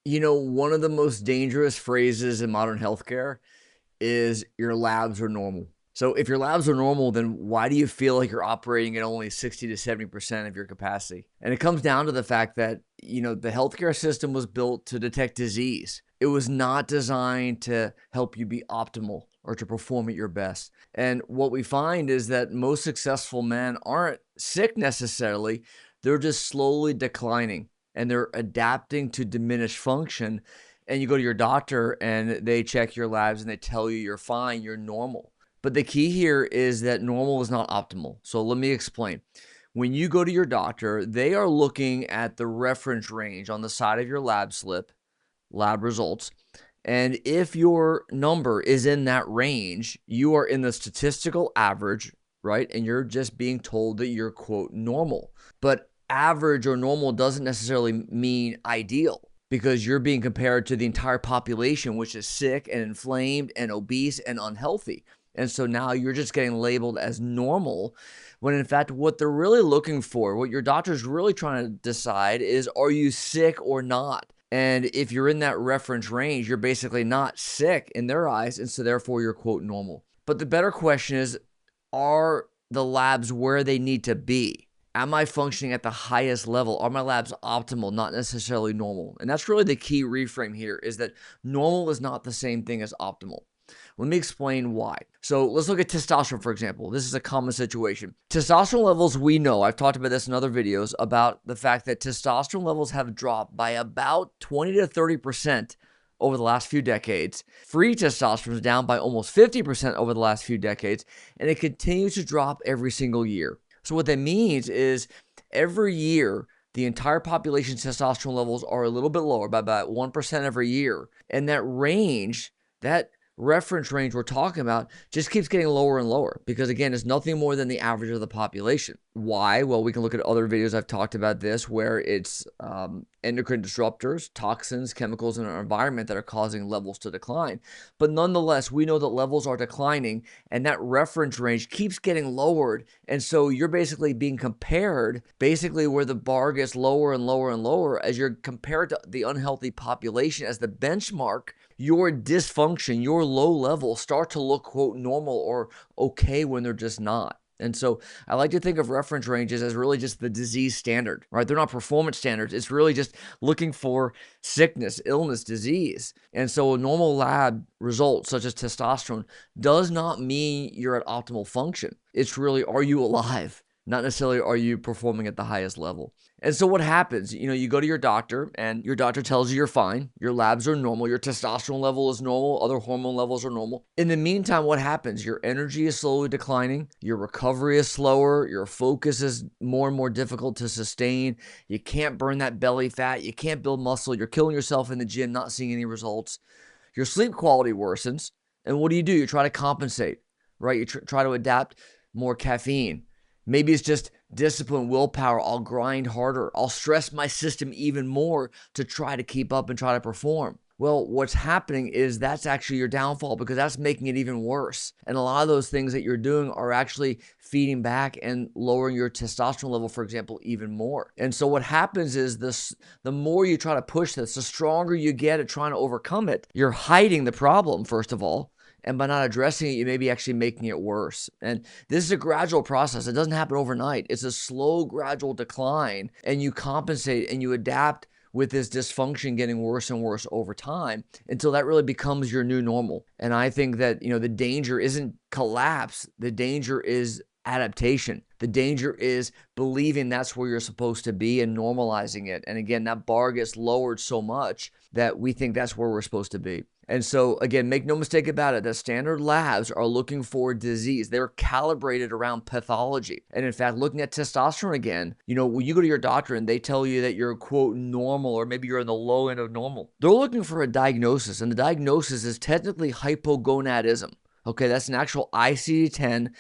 One of the most dangerous phrases in modern healthcare is your labs are normal. So if your labs are normal, then why do you feel like you're operating at only 60 to 70% of your capacity? And it comes down to the fact that, the healthcare system was built to detect disease. It was not designed to help you be optimal or to perform at your best. And what we find is that most successful men aren't sick necessarily, they're just slowly declining and they're adapting to diminished function. And you go to your doctor and they check your labs and they tell you you're fine, you're normal. But the key here is that normal is not optimal. So let me explain. When you go to your doctor, they are looking at the reference range on the side of your lab slip, lab results. And if your number is in that range, you are in the statistical average, right? And you're just being told that you're, quote, normal. But average or normal doesn't necessarily mean ideal because you're being compared to the entire population, which is sick and inflamed and obese and unhealthy. And so now you're just getting labeled as normal when in fact what they're really looking for, what your doctor's really trying to decide is, are you sick or not? And if you're in that reference range, you're basically not sick in their eyes. And so therefore you're, quote, normal. But the better question is, are the labs where they need to be? Am I functioning at the highest level? Are my labs optimal, not necessarily normal? And that's really the key reframe here, is that normal is not the same thing as optimal. Let me explain why. So let's look at testosterone, for example. This is a common situation. Testosterone levels, we know, I've talked about this in other videos, about the fact that testosterone levels have dropped by about 20 to 30% over the last few decades. Free testosterone is down by almost 50% over the last few decades, and it continues to drop every single year. So what that means is every year, the entire population's testosterone levels are a little bit lower by about 1% every year. And that range, that reference range we're talking about, just keeps getting lower and lower because, again, it's nothing more than the average of the population. Why? Well, we can look at other videos I've talked about this where it's endocrine disruptors, toxins, chemicals in our environment that are causing levels to decline. But nonetheless, we know that levels are declining and that reference range keeps getting lowered. And so you're basically being compared basically where the bar gets lower and lower and lower as you're compared to the unhealthy population as the benchmark. Your dysfunction, your low level start to look, quote, normal or okay when they're just not. And so I like to think of reference ranges as really just the disease standard, right? They're not performance standards. It's really just looking for sickness, illness, disease. And so a normal lab result, such as testosterone, does not mean you're at optimal function. It's really, are you alive? Not necessarily are you performing at the highest level. And so what happens? You go to your doctor and your doctor tells you you're fine. Your labs are normal. Your testosterone level is normal. Other hormone levels are normal. In the meantime, what happens? Your energy is slowly declining. Your recovery is slower. Your focus is more and more difficult to sustain. You can't burn that belly fat. You can't build muscle. You're killing yourself in the gym, not seeing any results. Your sleep quality worsens. And what do? You try to compensate, right? You try to adapt more caffeine. Maybe it's just discipline, willpower. I'll grind harder. I'll stress my system even more to try to keep up and try to perform. Well, what's happening is that's actually your downfall because that's making it even worse. And a lot of those things that you're doing are actually feeding back and lowering your testosterone level, for example, even more. And so what happens is the more you try to push this, the stronger you get at trying to overcome it. You're hiding the problem, first of all. And by not addressing it, you may be actually making it worse. And this is a gradual process. It doesn't happen overnight. It's a slow, gradual decline. And you compensate and you adapt with this dysfunction getting worse and worse over time until that really becomes your new normal. And I think that, the danger isn't collapse. The danger is adaptation. The danger is believing that's where you're supposed to be and normalizing it. And again, that bar gets lowered so much that we think that's where we're supposed to be. And so, again, make no mistake about it, the standard labs are looking for disease. They're calibrated around pathology. And in fact, looking at testosterone again, when you go to your doctor and they tell you that you're, quote, normal, or maybe you're in the low end of normal, they're looking for a diagnosis. And the diagnosis is technically hypogonadism. Okay, that's an actual ICD-10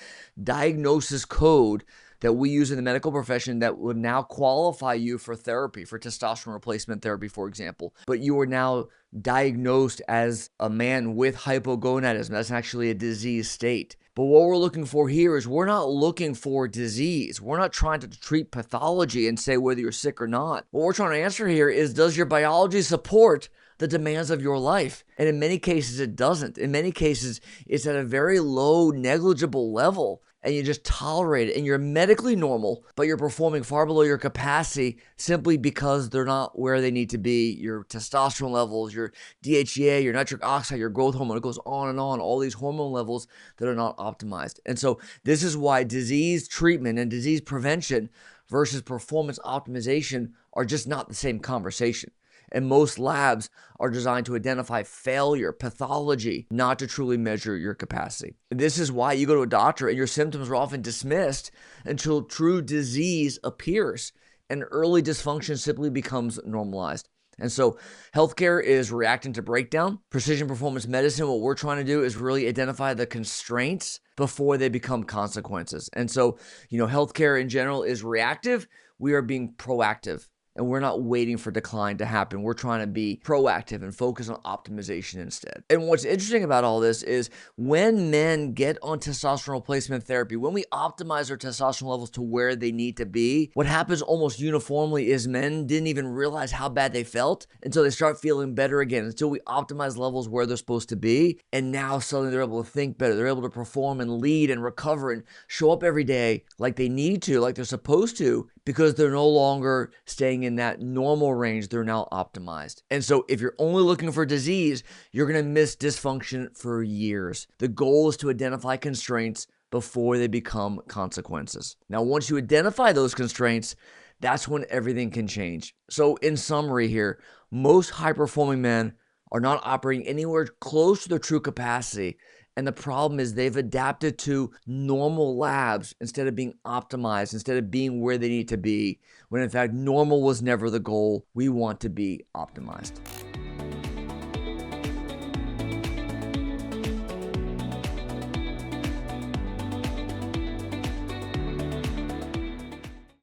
diagnosis code that we use in the medical profession that would now qualify you for therapy, for testosterone replacement therapy, for example. But you are now diagnosed as a man with hypogonadism. That's actually a disease state. But what we're looking for here is we're not looking for disease. We're not trying to treat pathology and say whether you're sick or not. What we're trying to answer here is, does your biology support the demands of your life? And in many cases, it doesn't. In many cases, it's at a very low, negligible level, and you just tolerate it, and you're medically normal, but you're performing far below your capacity simply because they're not where they need to be. Your testosterone levels, your DHEA, your nitric oxide, your growth hormone, it goes on, all these hormone levels that are not optimized. And so this is why disease treatment and disease prevention versus performance optimization are just not the same conversation. And most labs are designed to identify failure, pathology, not to truly measure your capacity. And this is why you go to a doctor and your symptoms are often dismissed until true disease appears and early dysfunction simply becomes normalized. And so healthcare is reacting to breakdown. Precision performance medicine, what we're trying to do is really identify the constraints before they become consequences. And so, healthcare in general is reactive. We are being proactive. And we're not waiting for decline to happen. We're trying to be proactive and focus on optimization instead. And what's interesting about all this is when men get on testosterone replacement therapy, when we optimize their testosterone levels to where they need to be, what happens almost uniformly is men didn't even realize how bad they felt until they start feeling better again, until we optimize levels where they're supposed to be. And now suddenly they're able to think better. They're able to perform and lead and recover and show up every day like they need to, like they're supposed to, because they're no longer staying in that normal range. They're now optimized. And so if you're only looking for disease, you're going to miss dysfunction for years. The goal is to identify constraints before they become consequences. Now, once you identify those constraints, that's when everything can change. So in summary here, most high-performing men are not operating anywhere close to their true capacity. And the problem is they've adapted to normal labs instead of being optimized, instead of being where they need to be, when in fact, normal was never the goal. We want to be optimized.